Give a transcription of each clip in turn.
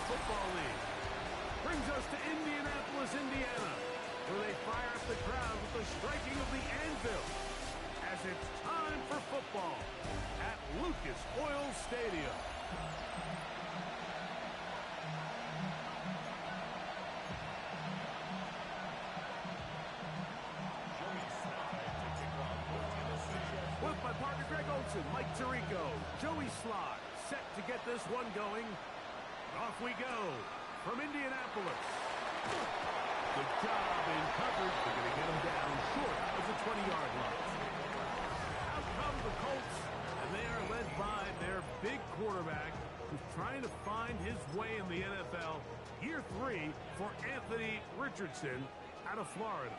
Football League. Brings us to Indianapolis, Indiana, where they fire up the crowd with the striking of the anvil as it's time for football at Lucas Oil Stadium. With my partner Greg Olson, Mike Tirico, Joey Slye, set to get this one going. Off we go from Indianapolis. Good job in coverage. They're going to get him down short of the 20-yard line. Out come the Colts, and they are led by their big quarterback who's trying to find his way in the NFL. Year 3 for Anthony Richardson out of Florida.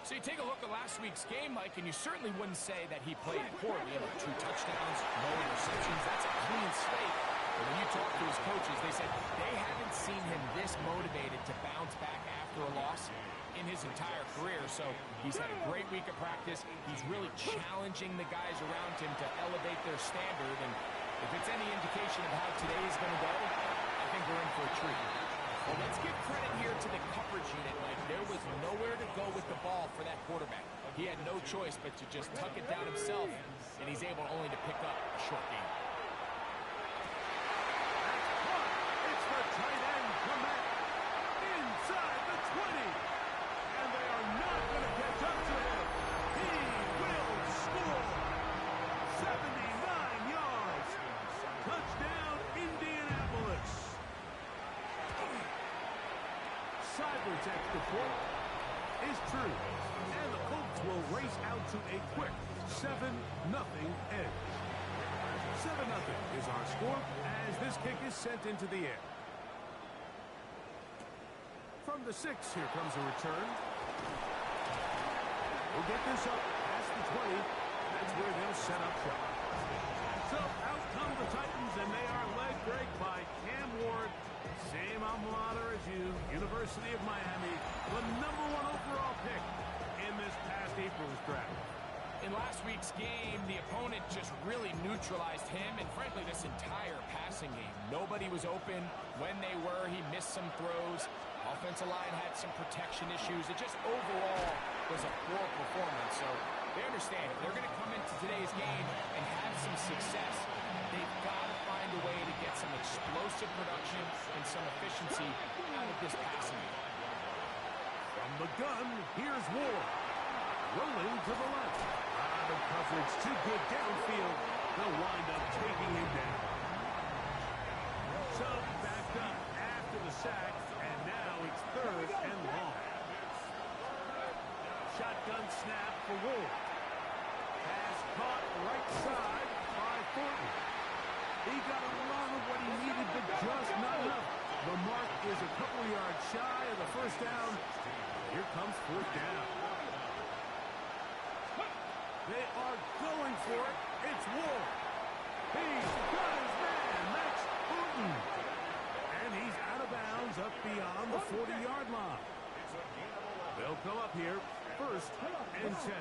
So you take a look at last week's game, Mike, and you certainly wouldn't say that he played poorly. 2 touchdowns, no interceptions. That's a clean slate. But when you talk to his coaches, they said they haven't seen him this motivated to bounce back after a loss in his entire career. So he's had a great week of practice. He's really challenging the guys around him to elevate their standard. And if it's any indication of how today is going to go, I think we're in for a treat. Well, let's give credit here to the coverage unit, Mike. There was nowhere to go with the ball for that quarterback. He had no choice but to just tuck it down himself, and he's able only to pick up a short gain. It's the tight end comeback inside the 20, and they are not going to catch up to him. He will score 79 yards. Touchdown, Indianapolis. Seiblert's extra point is true, and the Colts will race out to a quick 7-0 edge. 7-0 is our score as this kick is sent into the air. From the 6, here comes a return. We'll get this up past the 20. That's where they'll set up shop. So out come the Titans, and they are led, Greg, by Cam Ward. Same alma mater as you, University of Miami, the #1 overall pick in this past April's draft. In last week's game, the opponent just really neutralized him and, frankly, this entire passing game. Nobody was open. When they were, he missed some throws. Offensive line had some protection issues. It just overall was a poor performance. So they understand if they're going to come into today's game and have some success, they've got to find a way to get some explosive production and some efficiency out of this passing game. From the gun, here's Ward. Rolling to the left. Out of coverage, too good downfield. They'll wind up taking him down. So backed up after the sack, and now it's 3rd and long. Shotgun snap for Ward. Pass caught right side by Thornton. He got a lot of what he needed, but just not enough. The mark is a couple yards shy of the first down. Here comes 4th down. They are going for it. It's Ward. He's got his man. That's Thornton. And he's out of bounds up beyond the 40-yard line. They'll come up here, 1st and 10.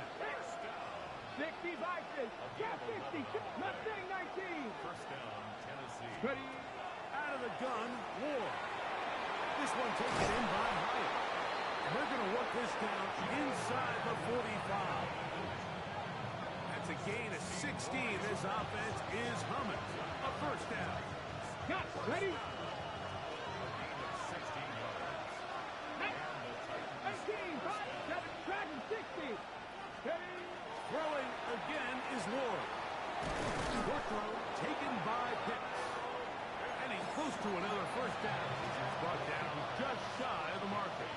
60 Vikings, get 50, not saying 19. First down, Tennessee. Ready, out of the gun, Ward. This one taken in by Hyatt. They're going to work this down inside the 45. That's a gain of 16. This offense is humming. A 1st down. Got ready. 16 yards. 19, 5, 7, Dragon 60. Ready. Throwing again is Ward. Short throw taken by Pitts. And he's close to another 1st down. He's brought down just shy of the marker.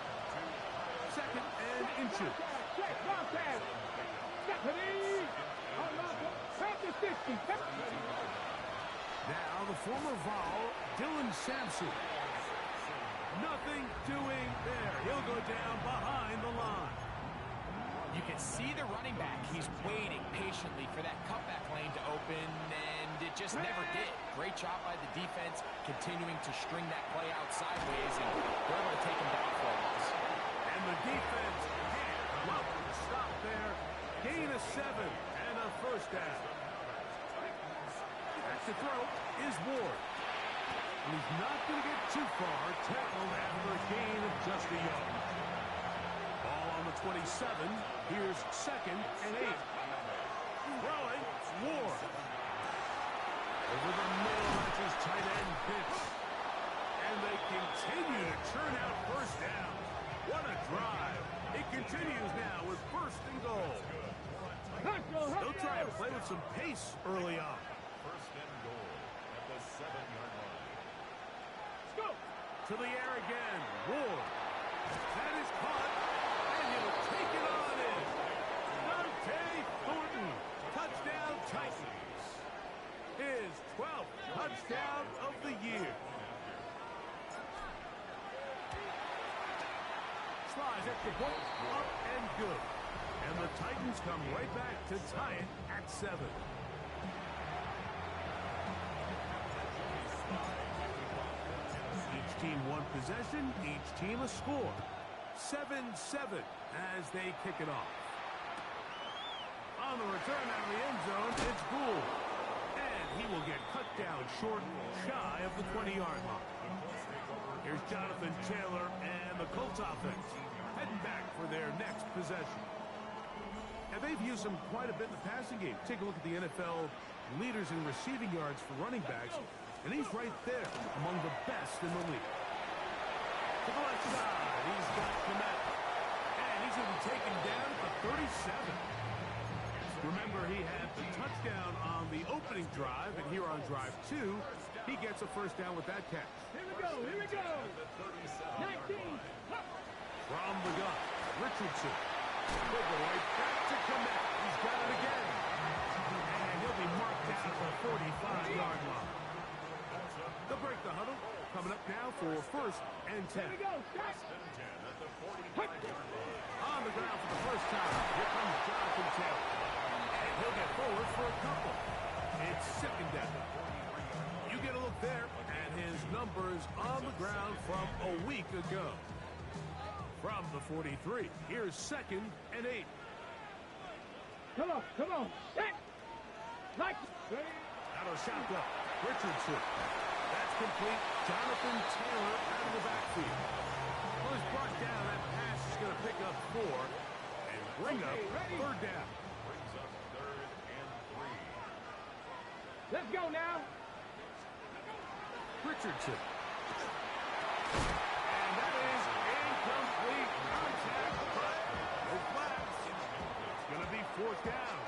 2nd and inches. Check, bounce pass. Ready. Back to 60. Now the former Vol, Dylan Sampson. Nothing doing there. He'll go down behind the line. You can see the running back. He's waiting patiently for that cutback lane to open, and it just never did. Great job by the defense, continuing to string that play out sideways, and they're able to take him down for a loss. And the defense can't come up with a stop there. Gain of 7 and a 1st down. Back to throw is Ward. And he's not going to get too far. Tackled after a gain of just a yard. Ball on the 27. Here's 2nd and 8. Throwing, Ward. Over the middle, that's his tight end Pitts. And they continue to churn out first down. What a drive. It continues now with 1st and goal. They'll try to play with some pace early on. 1st and goal at the 7-yard line. Go. To the air again. Ward. That is caught. And he'll take it on in. Dante Thornton. Touchdown Titans. His 12th touchdown of the year. Slides at the point. Up and good. And the Titans come right back to tie it at 7. Each team one possession, each team a score. 7-7 as they kick it off. On the return out of the end zone, it's Gould. And he will get cut down short, shy of the 20-yard line. Here's Jonathan Taylor and the Colts offense heading back for their next possession. And they've used him quite a bit in the passing game. Take a look at the NFL leaders in receiving yards for running backs, and he's right there among the best in the league. To the left side, he's got Kmet. And he's going to be taken down at the 37. Remember, he had the touchdown on the opening drive, and here on drive 2, he gets a first down with that catch. Here we go. Here we go. 19. From the gun, Richardson. Will go right back to Kmet. He's got it again. And he'll be marked down at the 45-yard line. They'll break the huddle. Coming up now for 1st and 10. Here we go. Stop. On the ground for the first time. Here comes Jonathan Taylor. And he'll get forward for a couple. It's 2nd down. You get a look there at his numbers on the ground from a week ago. From the 43, here's 2nd and 8. Come on. Come on. Set. Like. Out of shotgun. Richardson. That's complete. Jonathan Taylor out of the backfield. Well, he's brought down. That pass is going to pick up 4 and bring up 3rd down. Brings up 3rd and 3. Let's go now. Richardson. And that is incomplete. Contact, but no flags. It's going to be 4th down.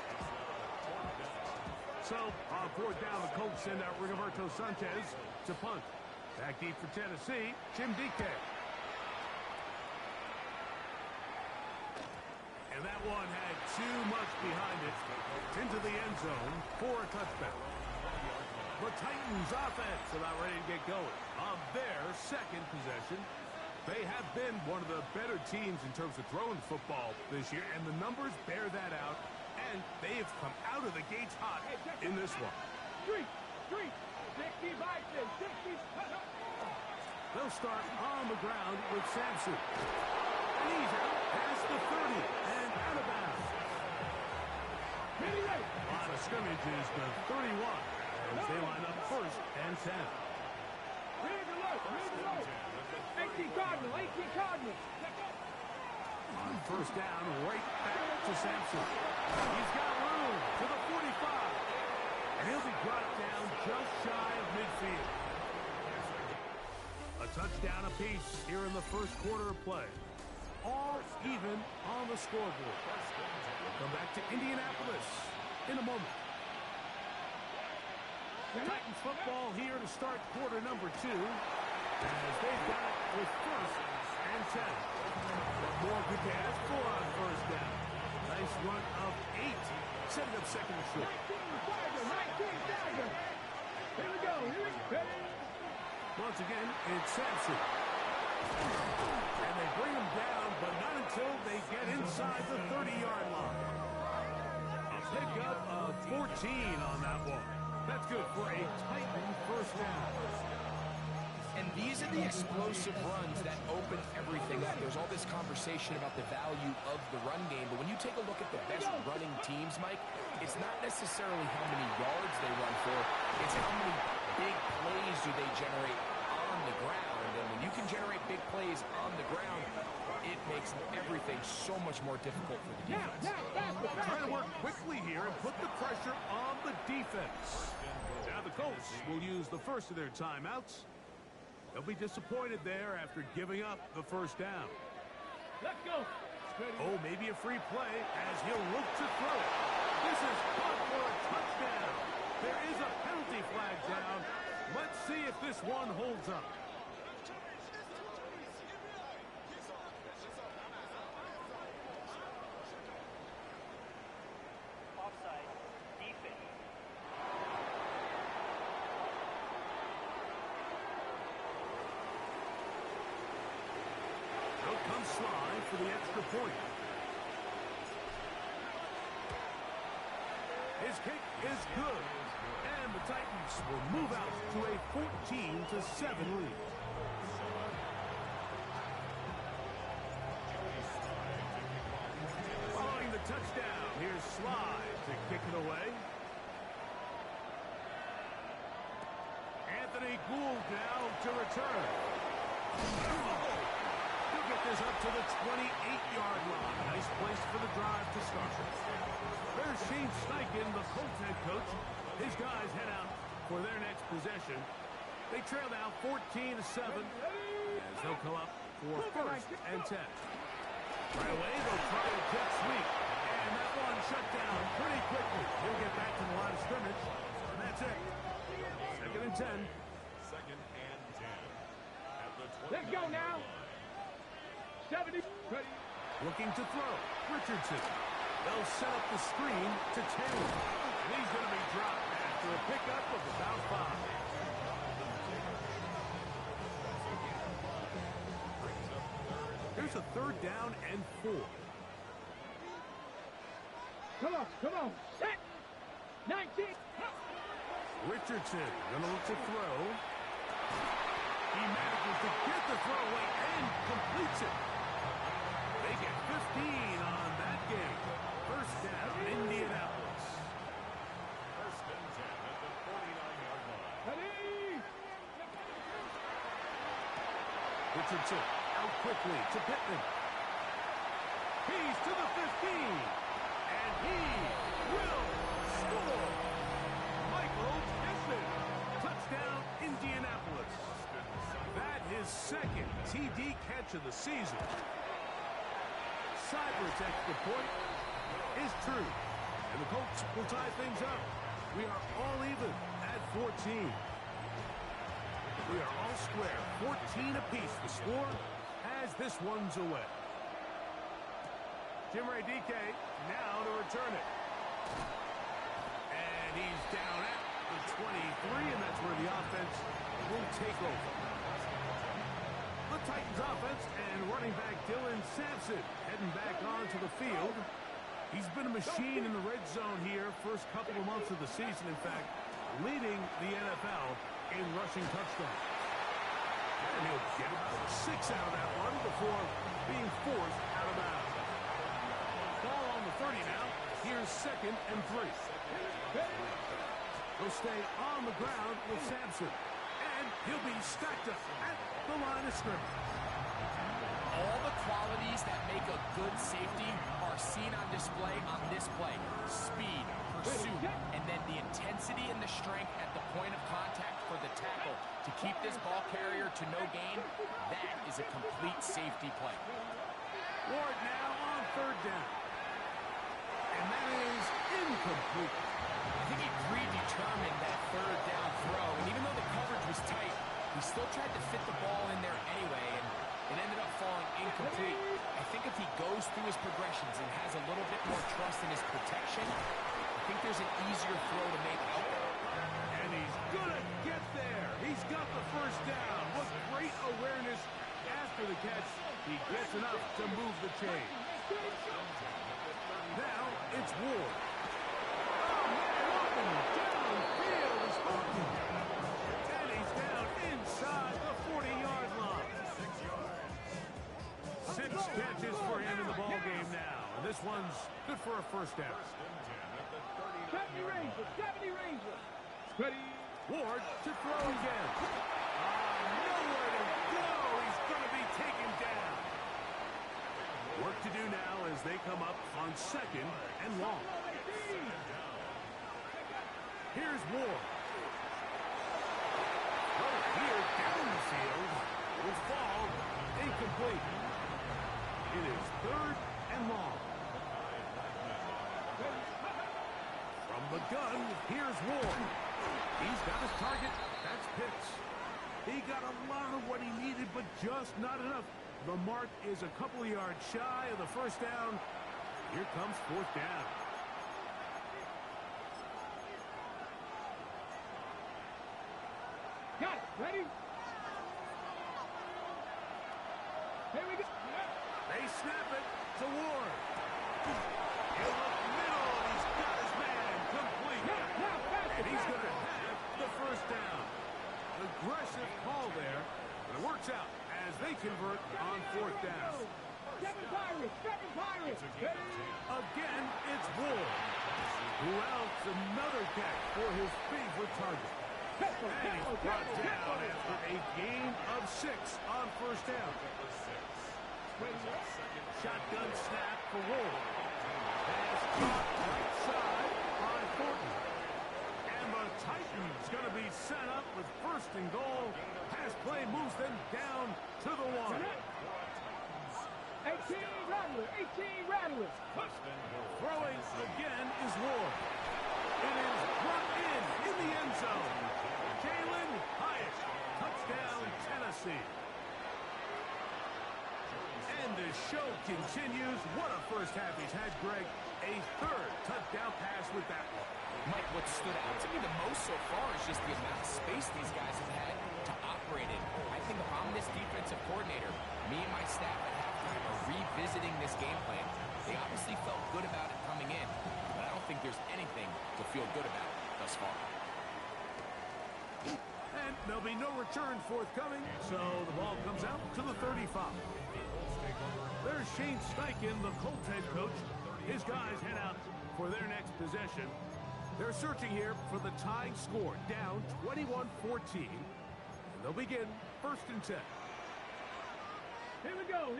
So, on 4th down, the Colts send out Rigoberto Sanchez to punt. Back deep for Tennessee, Jim Dike. And that one had too much behind it. Into the end zone for a touchdown. The Titans offense about ready to get going on their 2nd possession. They have been one of the better teams in terms of throwing football this year, and the numbers bear that out, and they have come out of the gates hot in this one. 3, 60 Bison, 60. They'll start on the ground with Sampson. And he's out past the 30 and out of bounds. A lot of scrimmages to 31 as they line up 1st and 10. Read the look. 18 Cardinal. On 1st down, right back to Sampson. He's got room to the 45. And he'll be brought down just shy of midfield. A touchdown apiece here in the 1st quarter of play. All even on the scoreboard. We'll come back to Indianapolis in a moment. Titans football here to start quarter number 2 as they've got it with 1st and 10. But more good to ask for on 1st down. Nice run of 8, setting up 2nd and short. 19 Tiger. Here we go. Once again, it's Sampson. And they bring him down, but not until they get inside the 30-yard line. A pickup of 14 on that one. That's good for a Titan 1st down. And these are the explosive runs that open everything up. There's all this conversation about the value of the run game, but when you take a look at the best running teams, Mike, it's not necessarily how many yards they run for, it's how many big plays do they generate you can generate big plays on the ground, it makes everything so much more difficult for the defense. Trying to work quickly here and put the pressure on the defense. Now the Colts will use the first of their timeouts. They'll be disappointed there after giving up the first down. Let's go. Oh, maybe a free play as he'll look to throw it. This is caught for a touchdown. There is a penalty flag down. Let's see if this one holds up. Offside, defense. Out comes Sly for the extra point. His kick is good. And the Titans will move out to a 14-7 lead. Following the touchdown, here's Sly to kick it away. Anthony Gould now to return. He'll get this up to the 28-yard line. Nice place for the drive to start. There's Shane Steichen, the Colts head coach. His guys head out for their next possession. They trail now 14-7 as they'll come up for first and 10. Right away, they'll try a jet sweep. And that one shut down pretty quickly. He'll get back to the line of scrimmage. And that's it. Second and 10. Second and 10. At the 20. Let's go now. 70. Ready. Looking to throw. Richardson. They'll set up the screen to Taylor. And he's going to be dropped after a pickup of about 5. Here's a third down and 4. Come on. Set. 19. Richardson going to look to throw. He manages to get the throw away and completes it. They get 15 on that game. First down, Indianapolis. First and 10 at the 49-yard line. Ready. Richardson out quickly to Pittman. He's to the 15. And he will score. Michael Pittman. Touchdown, Indianapolis. That is second TD catch of the season. Seibert's extra point is true. And the Colts will tie things up. We are all even at 14. We are all square. 14 apiece the score as this one's away. Jim Ray DK now to return it. And he's down at the 23, and that's where the offense will take over. The Titans offense and running back Dylan Sampson heading back onto the field. He's been a machine in the red zone here first couple of months of the season. In fact, leading the NFL in rushing touchdowns. And he'll get about 6 out of that one before being forced out of bounds. Ball on the 30 now. Here's second and 3. He'll stay on the ground with Sampson. And he'll be stacked up at the line of scrimmage. All the qualities that make a good safety are seen on display on this play. Speed, pursuit, and then the intensity and the strength at the point of contact for the tackle to keep this ball carrier to no gain. That is a complete safety play. Ward now on third down. And that is incomplete. I think he predetermined that third down throw, and even though the coverage was tight, he still tried to fit the ball in there anyway, and it ended up falling incomplete. I think if he goes through his progressions and has a little bit more trust in his protection, I think there's an easier throw to make out there. And he's gonna get there. He's got the first down. What great awareness after the catch. He gets enough to move the chain. Now it's Ward. Oh, man, open downfield is open. And he's down inside the 40-yard line. 6 catches for him in the ball game now. And this one's good for a first down. 70 Rangers. Ready. Ward to throw again. Nowhere to go. He as they come up on 2nd and long. Here's Ward. Right here down the field will fall incomplete. It is 3rd and long. From the gun, here's Ward. He's got his target. That's Pitts. He got a lot of what he needed, but just not enough. The mark is a couple of yards shy of the first down. Here comes 4th down. Got it. Ready? Here we go. They snap it to Ward. In the middle, and he's got his man complete. Now, faster, And he's going to faster. have the first down. Aggressive call there, but it works out as they convert on 4th down. Seven Pirates. Ready? Again, it's Ward, who outs another catch for his favorite target. And he's brought down after a gain of 6 on 1st down. Shotgun snap for Ward. Pass caught right side by Thornton. And the Titans going to be set up with 1st and goal. Pass play moves them down to the 1. 18 Rattlers. Throwing again is Ward. It is brought in the end zone. Jalen Hyatt, touchdown Tennessee. And the show continues. What a first half he's had, Greg. A 3rd touchdown pass with that one. Mike, what stood out to me the most so far is just the amount of space these guys have had to operate in. I think if I'm this defensive coordinator, me and my staff at halftime are revisiting this game plan. They obviously felt good about it coming in, but I don't think there's anything to feel good about thus far. And there'll be no return forthcoming, so the ball comes out to the 35. There's Shane Steichen, the Colts head coach. His guys head out for their next possession. They're searching here for the tying score, down 21-14. And they'll begin 1st and 10. Here we go.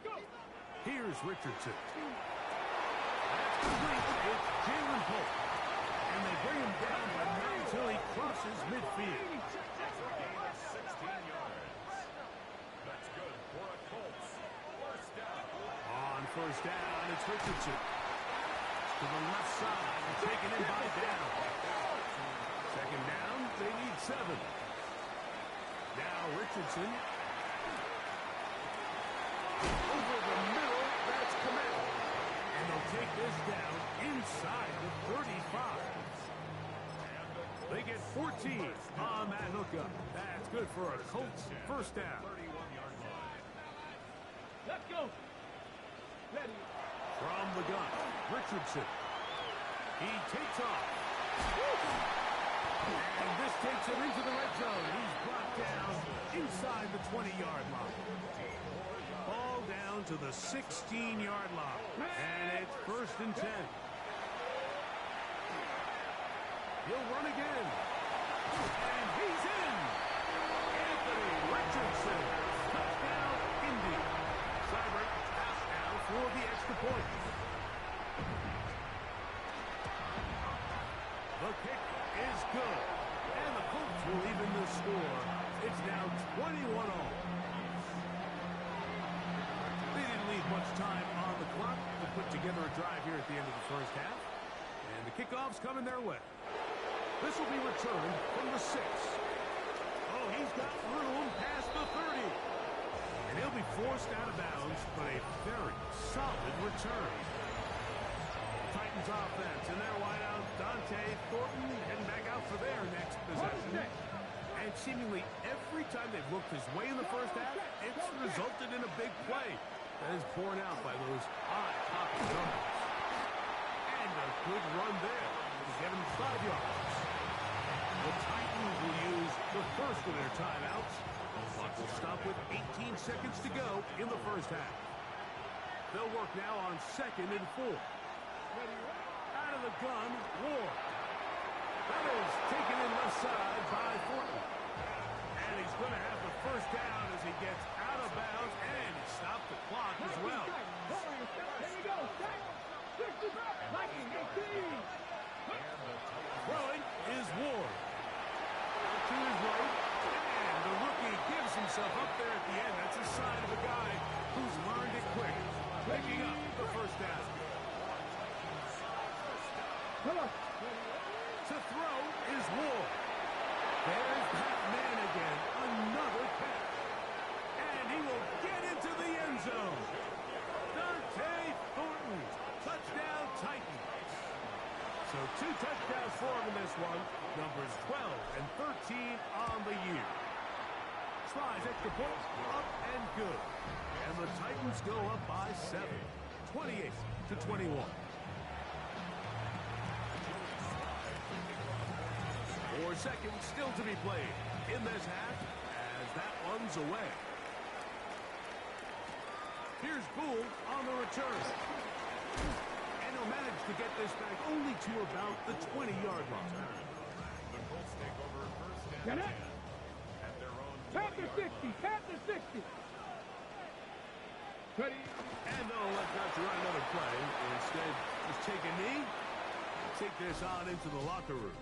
Go. Here's Richardson. That's complete. It's Jalen Pope. And they bring him down, but not until he crosses midfield. On 1st down, it's Richardson. To the left side, taken in by Down. 2nd down, they need 7. Now Richardson. Over the middle, that's Kmet. And they'll take this down inside the 35. They get 14 on that hookup. That's good for a Colts 1st down. Let's go. Ready. From the gun, Richardson. He takes off. And this takes him into the red zone. He's brought down inside the 20-yard line. Ball down to the 16-yard line. And it's 1st and 10. He'll run again. And he's in. Anthony Richardson. Touchdown, Indy. Seibert out now for the extra point. The kick is good. And the Colts will even the score. It's now 21-all. They didn't leave much time on the clock to put together a drive here at the end of the 1st half. And the kickoff's coming their way. This will be returned from the 6. Oh, he's got room past the 30. And he'll be forced out of bounds, but a very solid return. Titans offense, and their wideout, Dante Thornton, heading back out for their next possession. And seemingly every time they've looked his way in the 1st half, it's resulted in a big play that is borne out by those eye-popping numbers. And a good run there to get him 5 yards. The Titans will use the first of their timeouts. The clock will stop with 18 seconds to go in the 1st half. They'll work now on 2nd and 4. Out of the gun, Ward. That is taken in left side by Thornton. And he's going to have the 1st down as he gets out of bounds, and he stopped the clock as well. himself up there at the end. That's a sign of a guy who's learned it quick, picking up the first down. Come on. To throw is Ward. There's that man again. Another catch. And he will get into the end zone. Dante Thornton. Touchdown Titans. So 2 touchdowns for him in this one. Numbers 12 and 13 on the year. Slides extra point. Up and good. And the Titans go up by 7. 28-21. 4 seconds still to be played in this half as that one's away. Here's Gould on the return. And he'll manage to get this back only to about the 20-yard line. The Colts take over first Get and it. 10 at their own Tap the 20-yard 60. Tap the 60. Ready. And they'll let that to run another play. Instead, just take a knee and take this on into the locker room.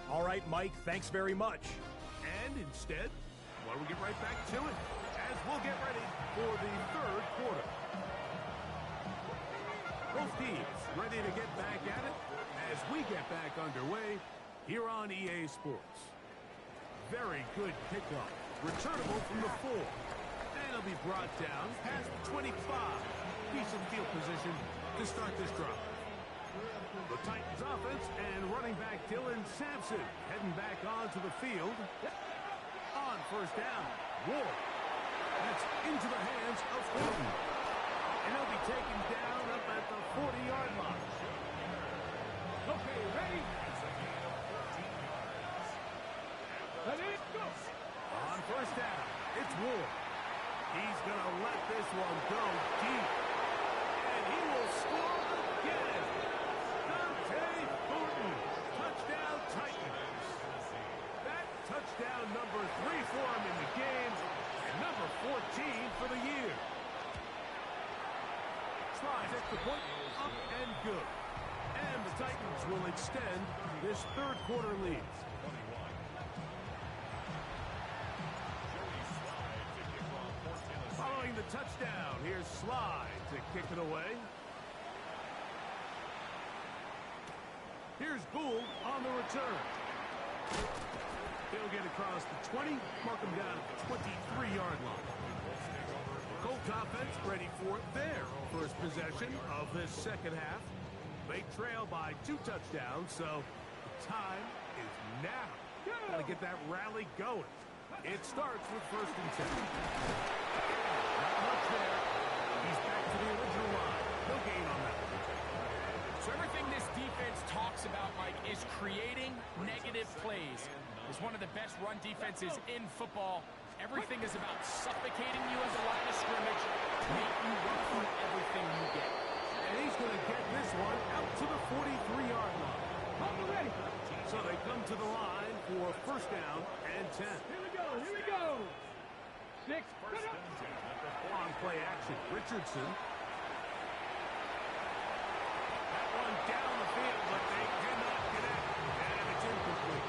All right, Mike, thanks very much. And instead, why don't we get right back to it as we'll get ready for the third quarter. Both teams ready to get back at it as we get back underway here on EA Sports. Very good kickoff. Returnable from the 4. And it'll be brought down past the 25. Decent field position to start this drive. The Titans offense and running back Dylan Sampson heading back onto the field. On first down, Ward. That's into the hands of Thornton. And he'll be taken down up at the 40-yard line. Okay, ready. Ready, go. On first down, it's Ward. He's going to let this one go deep. And he will score again. Dante Thornton. Touchdown Titans. That touchdown number 3 for him in the game. And number 14 for the year. Slides extra point. Up and good. And the Titans will extend this third quarter lead. Following the touchdown, here's Slide to kick it away. Here's Gould on the return. He'll get across the 20, mark him down at the 23-yard line. Colts offense ready for their first possession of this second half. They trail by 2 touchdowns, so the time is now. Got to get that rally going. It starts with first and 10. Not much there. He's back to the original line. No gain on that. So everything this defense talks about, Mike, is creating negative plays. It's one of the best run defenses in football. Everything is about suffocating you as a line of scrimmage, make you run through everything you get. And he's going to get this one out to the 43-yard line. Ready. So they come to the line for first down and 10. Here we go. Here we go. 6. Get up. On play action, Richardson. That one down the field, but they cannot connect. And it's incomplete.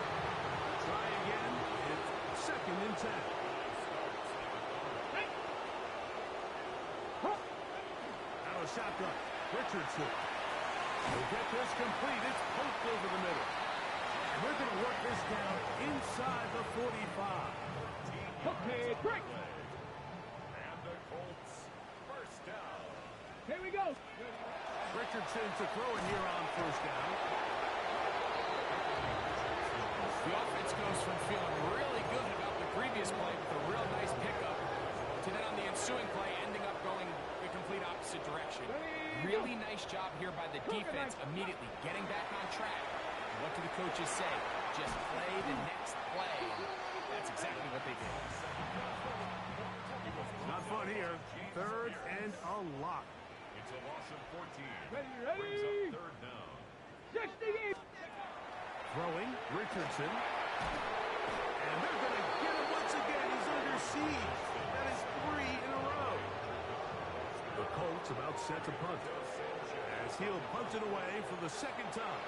Try again. It's second and 10. Out of shotgun. Richardson will get this complete. It's poked over the middle. And they're going to work this down inside the 45. Okay, break. And the Colts first down. Here we go. Richardson to throw it here on first down. The offense goes from feeling really good about the previous play with a real nice pickup to then on the ensuing play ending up going the complete opposite direction. Really nice job here by the defense immediately getting back on track. What do the coaches say? Just play the next play. That's exactly what they did. Not fun here. Third and a lot. It's a loss of 14. Ready, Brings ready. up third down. 68. Throwing, Richardson. And they're going to get him once again. He's under siege. That is 3 in a row. The Colts about set to punt. As he'll punt it away for the second time.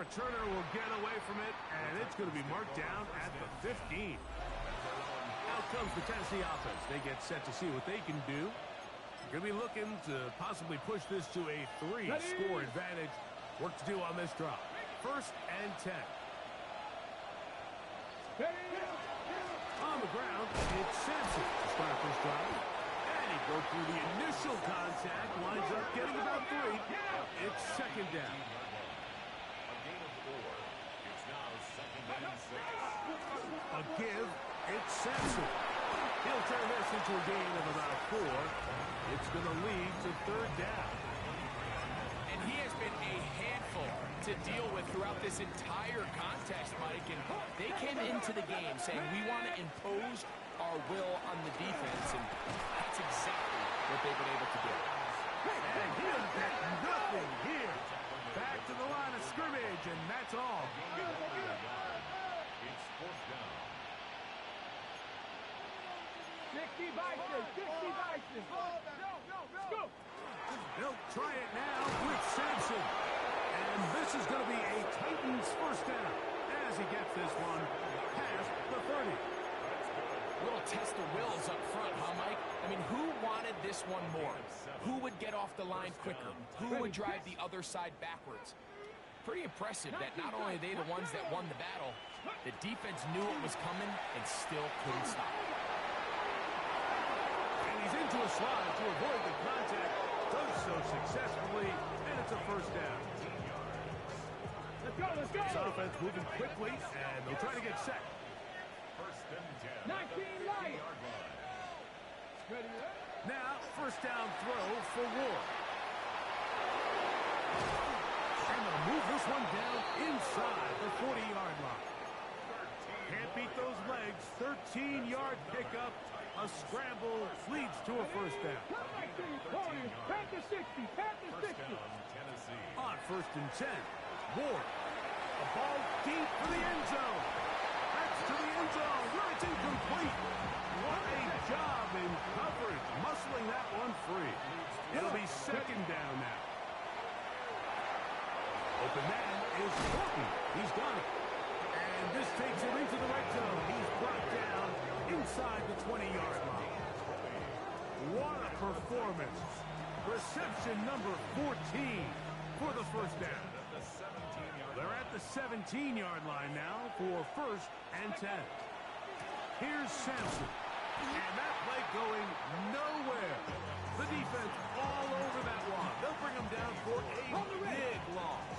returner will get away from it, and it's going to be marked down at the 15. Out comes the Tennessee offense. They get set to see what they can do. Going to be looking to possibly push this to a 3-score advantage. Work to do on this drop. 1st and 10. On the ground, it's Sampson to start this drive. And he broke through the initial contact, winds up getting about 3. It's 2nd down. A gain of 4. It's now 2nd and 6. A give, it's Sampson. He'll turn this into a gain of about 4. It's going to lead to 3rd down. And he has been a handful to deal with throughout this entire contest, Mike. And they came into the game saying, we want to impose our will on the defense. And that's exactly what they've been able to do. And he'll get nothing here. Back to the line of scrimmage, and that's all. It's 4th down. 60 Vikings, 60 Vikings. Go. They'll try it now with Sampson. And this is going to be a Titans 1st down as he gets this one past the 30. Little test of wills up front, huh, Mike? I mean, who wanted this one more? Who would get off the line quicker? Who would drive the other side backwards? Pretty impressive that not only are they the ones that won the battle, the defense knew it was coming and still couldn't stop it. And he's into a slide to avoid the contact. Does so successfully, and it's a 1st down. Let's go. This offense moving quickly, and they'll try to get set. 1st and 10. 19 Lions. Now, 1st down throw for Ward. And they'll move this one down inside the 40-yard line. Can't beat those legs. 13-yard pickup. A scramble leads to a 1st down. Panther 60. First down, Tennessee. On 1st and 10, Ward. A ball deep for the end zone. That's to the end zone where it's incomplete. What a job in coverage, muscling that one free. It'll be 2nd down now. Open man is Horton. He's got it. And this takes him into the red zone. He's brought down inside the 20-yard line. What a performance. Reception number 14 for the 1st down. They're at the 17-yard line now for 1st and 10. Here's Sampson. And that play going nowhere. The defense all over that one. They'll bring him down for a big loss.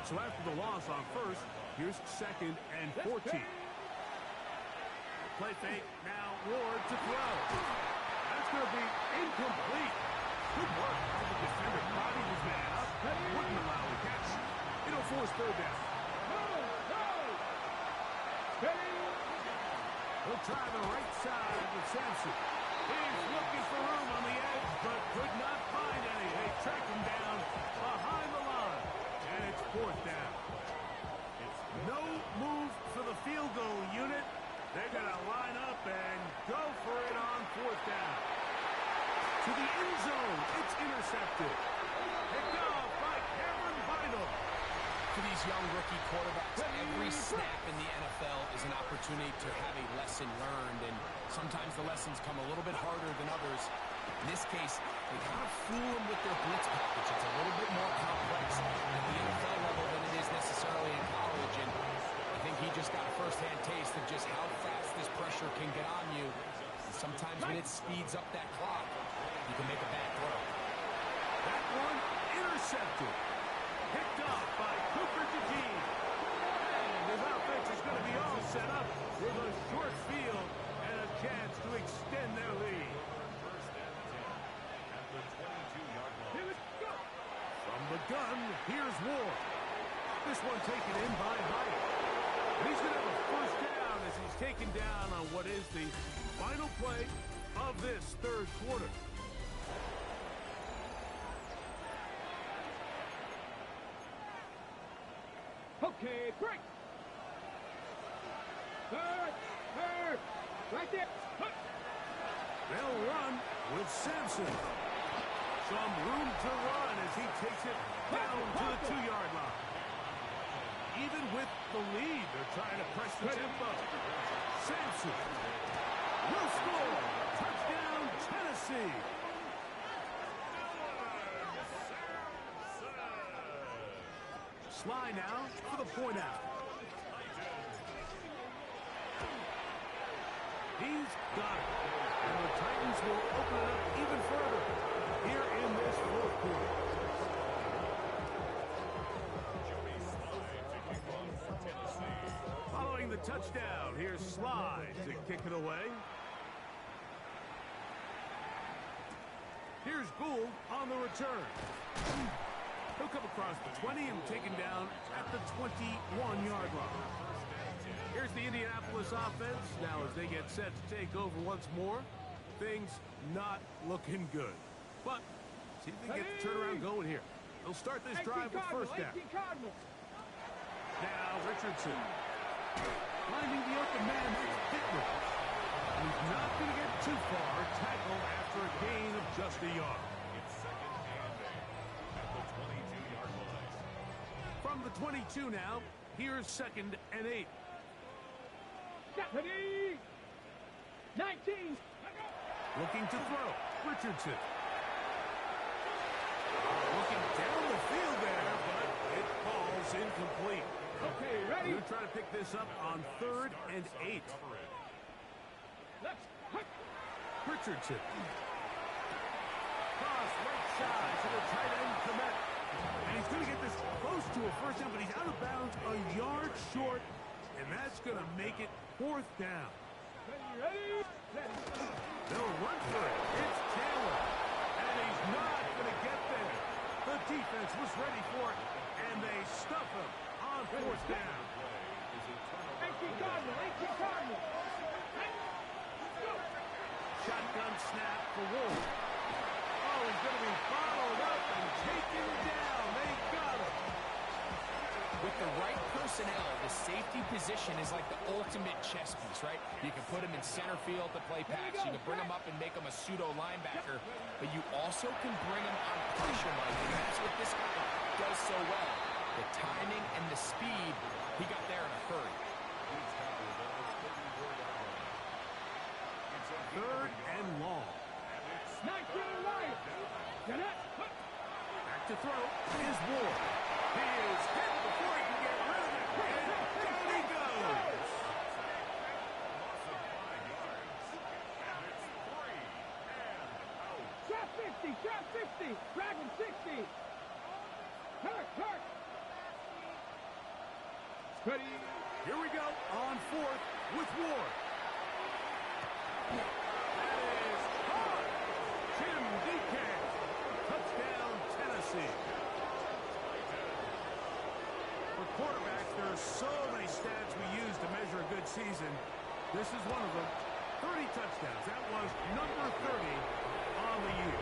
So after the loss on 1st, here's 2nd and 14. Play fake, now Ward to throw. That's going to be incomplete. Good work. The defender bodied his man up. Wouldn't allow the catch. It'll force 3rd down. He'll try the right side with Sampson. He's looking for room on the edge, but could not find any. They track him down behind the line. And it's 4th down. No move for the field goal unit. They're going to line up and go for it on 4th down. To the end zone. It's intercepted. Picked off by Cameron Vinyl. For these young rookie quarterbacks, every snap in the NFL is an opportunity to have a lesson learned, and sometimes the lessons come a little bit harder than others. In this case, they kind of fool them with their blitz package. It's a little bit more complex at the NFL level than it is necessarily in college, and I think he just got a first-hand taste of just how fast this pressure can get on you. And sometimes when it speeds up that clock, you can make a bad throw. That one intercepted. Picked off by Cooper DeJean. And his offense is going to be all set up with a short field and a chance to extend their lead. At the 22-yard line. From the gun, here's Ward. This one taken in by Hyatt. He's going to have a 1st down as he's taken down on what is the final play of this 3rd quarter. Okay, break. Third. Right there. They'll run with Sampson. Some room to run as he takes it down to the 2-yard line. even with the lead, they're trying to press the tempo. Sampson will score. Touchdown, Tennessee. Sly now for the point out. He's got it. And the Titans will open it up even further here in this fourth quarter. Following the touchdown, here's Sly to kick it away. Here's Gould on the return. He'll come across the 20 and taken down at the 21-yard line. Here's the Indianapolis offense. Now as they get set to take over once more, things not looking good. But see if they get the turnaround going here. They'll start this drive with first down. Now Richardson finding the open man. That's Pittman. He's not going to get too far. Tackle after a gain of just a yard. It's second and 8 at the 22-yard line. From the 22 now, here's second and 8. Ready? 19. Looking to throw. Richardson. Looking down the field there, but it falls incomplete. Okay, ready? They're trying to pick this up on third and 8. Let's Richardson. Cross right side to the tight end, Komet. And he's going to get this close to a first down, but he's out of bounds a yard short, and that's going to make it fourth down. ready? They'll run for it. It's Taylor. And he's not going to get there. The defense was ready for it, and they stuff him on fourth down. 18 Cardinal. Shotgun snap for Wolf. Oh, he's going to be followed up and taken down. They got him. With the right personnel, the safety position is like the ultimate chess piece, right? You can put him in center field to play pass. You can bring him up and make him a pseudo linebacker, but you also can bring him on pressure, Mike, and that's what this guy does so well. The timing and the speed, he got there in a hurry. Third and long. 19 Lions. Back to throw is Ward. He is hit before he can get rid of it. And down he goes. Trap 50. Dragon 60. Hurt. Ready? Here we go on fourth with Ward. That is hard. Tim DeCamp. Touchdown, Tennessee. For quarterbacks, there are so many stats we use to measure a good season. This is one of them. 30 touchdowns. That was number 30 on the year.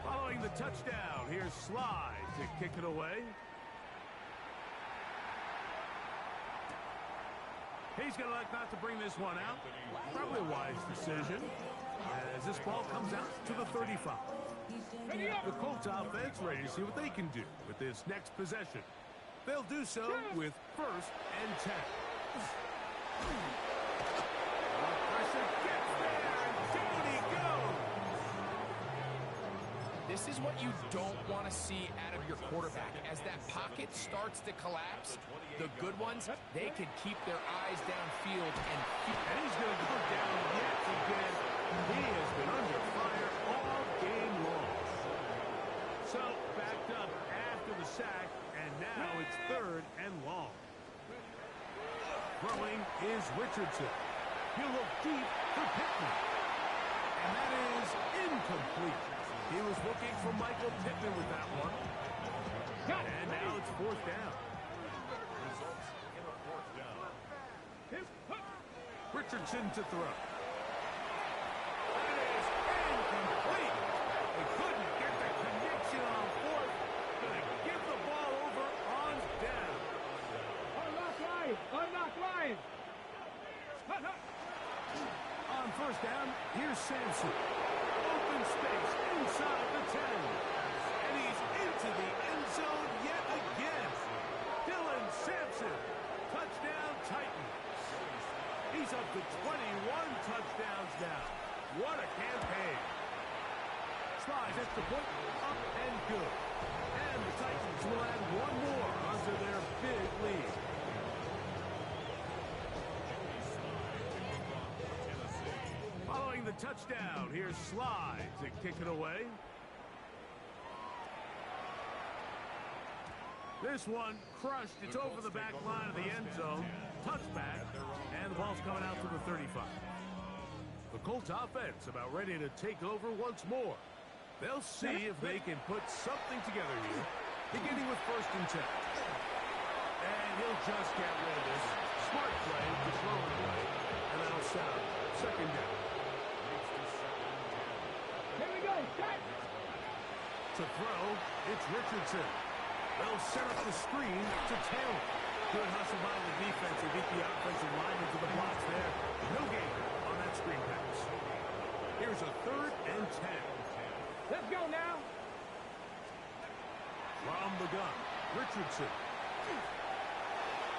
Following the touchdown, here's Sly to kick it away. He's going to elect not to bring this one out. Probably a wise decision as this ball comes out to the 35. The Colts offense ready to see what they can do with this next possession. They'll do so with first and 10. Pressure gets there, and down he goes. This is what you don't want to see out of your quarterback. As that pocket starts to collapse, the good ones, they can keep their eyes downfield and he's going to go down yet again. He has been under fire all game long. So, backed up after the sack, and now it's third and long. Throwing is Richardson. He'll look deep for Pittman. And that is incomplete. He was looking for Michael Pittman with that one. And now it's fourth down. Richardson to throw. That is incomplete. He couldn't get the connection on fourth. Gonna give the ball over on down. Unlock Lions. On first down, here's Sampson. Open space inside the 10. And he's into the end zone yet again. Dylan Sampson. Touchdown Titans. He's up to 21 touchdowns now. What a campaign. Slides at the point, up and good. And the Titans will add one more onto their big lead. Following the touchdown, here's Slides to kick it away. This one crushed. It's over the back line of the end zone. Touchback. And the ball's coming out to the 35. The Colts offense about ready to take over once more. They'll see if they can put something together here, beginning with first and 10. And he'll just get rid of this. Smart play to throw it away. And that'll set up second down. Here we go, set. To throw, it's Richardson. They'll set up the screen to Taylor. Good hustle by the defense to get the offensive line into the blocks there. No gain on that screen pass. Here's a third and 10. Let's go now. From the gun, Richardson.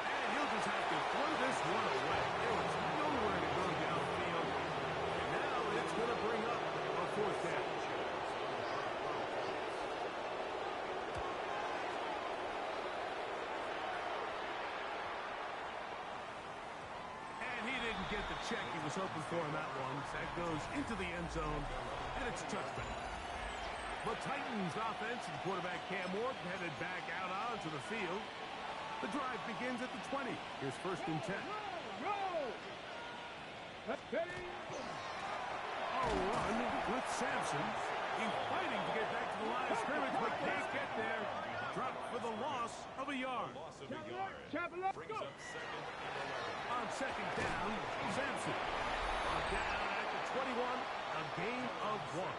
And he'll just have to throw this one away. There was nowhere to go downfield. And now it's going to bring up a fourth down. And he didn't get the check he was hoping for in that one. That goes into the end zone, and it's a touchback. The Titans offense and quarterback Cam Ward headed back out onto the field. The drive begins at the 20. Here's first and 10. Roll. Let's get it. A run with Sampson. He's fighting to get back to the line of scrimmage, but can't get there. Dropped for the loss of a yard. Chapel up. Go. On second down, Sampson. Down at the 21, a gain of 1.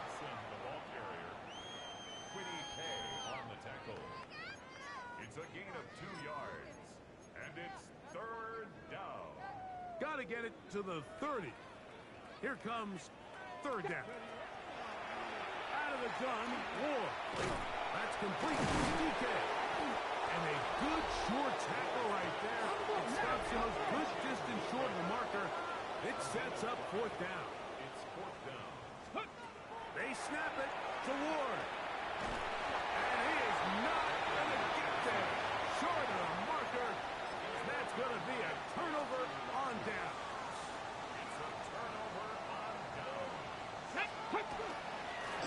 It's a gain of 2 yards, and it's third down. Got to get it to the 30. Here comes third down. Out of the gun, Ward. That's complete to DK. And a good short tackle right there. It stops him a good distance short of the marker. It sets up fourth down. It's fourth down. They snap it to Ward. And he is not going to get there. Short of the marker. That's going to be a turnover on down. It's a turnover on down.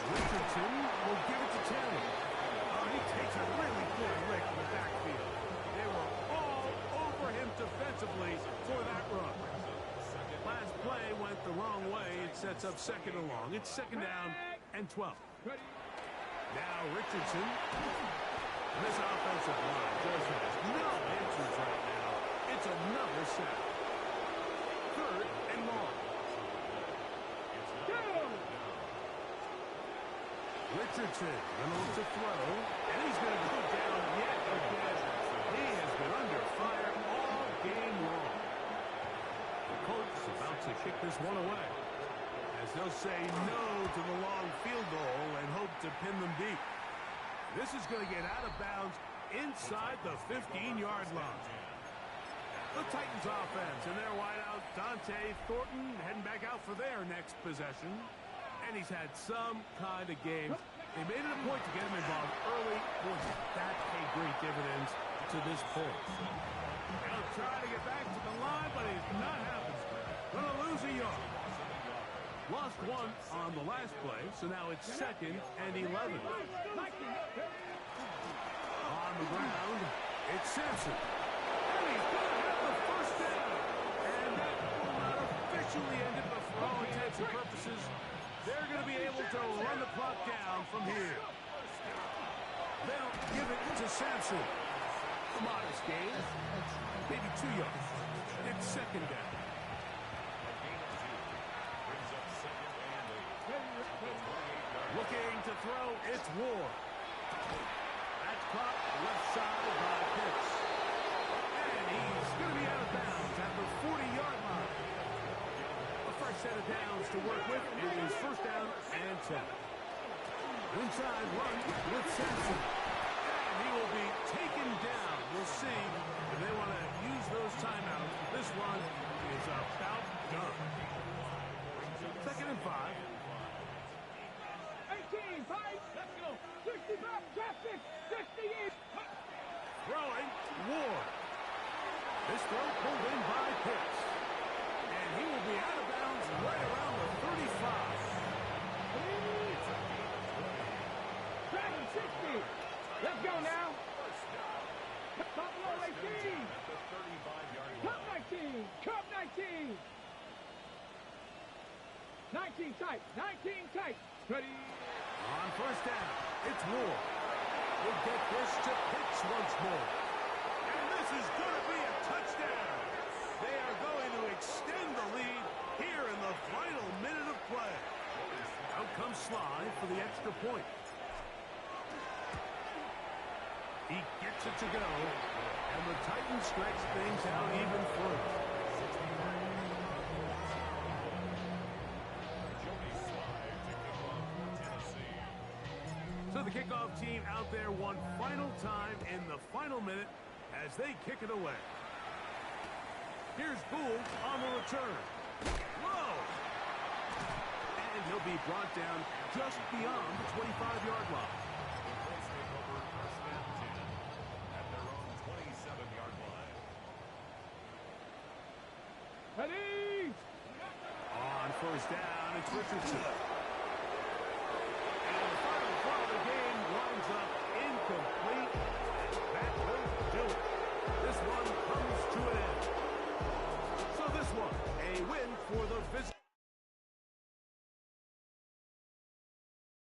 Richardson will give it to Taylor. Oh, he takes a really good lick in the backfield. They were all over him defensively for that run. Last play went the wrong way. It sets up second and long. It's second down and 12. Now Richardson. This offensive line just has no answers right now. It's another sack. Third and long. Richardson going to look to throw, and he's going to go down yet again. He has been under fire all game long. The Colts about to kick this one away, as they'll say no to the long field goal and hope to pin them deep. This is going to get out of bounds inside the 15-yard line. The Titans offense and their wideout, Dante Thornton, heading back out for their next possession. And he's had some kind of game. They made it a point to get him involved early. Boy, that paid great dividends to this point. He'll try to get back to the line, but it's not happening. Gonna lose a yard. Lost one on the last play, so now it's second and 11. On the ground, it's Sampson. And he's gonna have the first down. And that will not officially end it, but for all intents and purposes, they're going to be able to run the clock down from here. They'll give it to Sampson. A modest gain. Maybe 2 yards. It's second down. Looking to throw, it's Ward. That's caught left side by Pitts. And he's going to be out of bounds at the 40-yard line. A fresh set of downs to work with. It is first down and 10. Inside run with Sampson. And he will be taken down. We'll see if they want to use those timeouts. This one is about done. Second and 5. 18, fight. Let's go. 65, traffic. 68. Throwing, Ward. This throw pulled in by Pitts. And he will be out of bounds right around the 35. Dragon 60. Let's go now. Buffalo 18. Cup 19. Cup 19. 19 tight. 19 tight. Ready. On first down, it's Ward. We'll get this to Pitts once more. And this is going to be a touchdown. They are going to extend the lead here in the final minute of play. Out comes Sly for the extra point. He gets it to go, and the Titans stretch things out even further. So the kickoff team out there one final time in the final minute as they kick it away. Here's Gould on the return. Whoa! And he'll be brought down just beyond the 25-yard line. Ready. On first down, it's Richardson.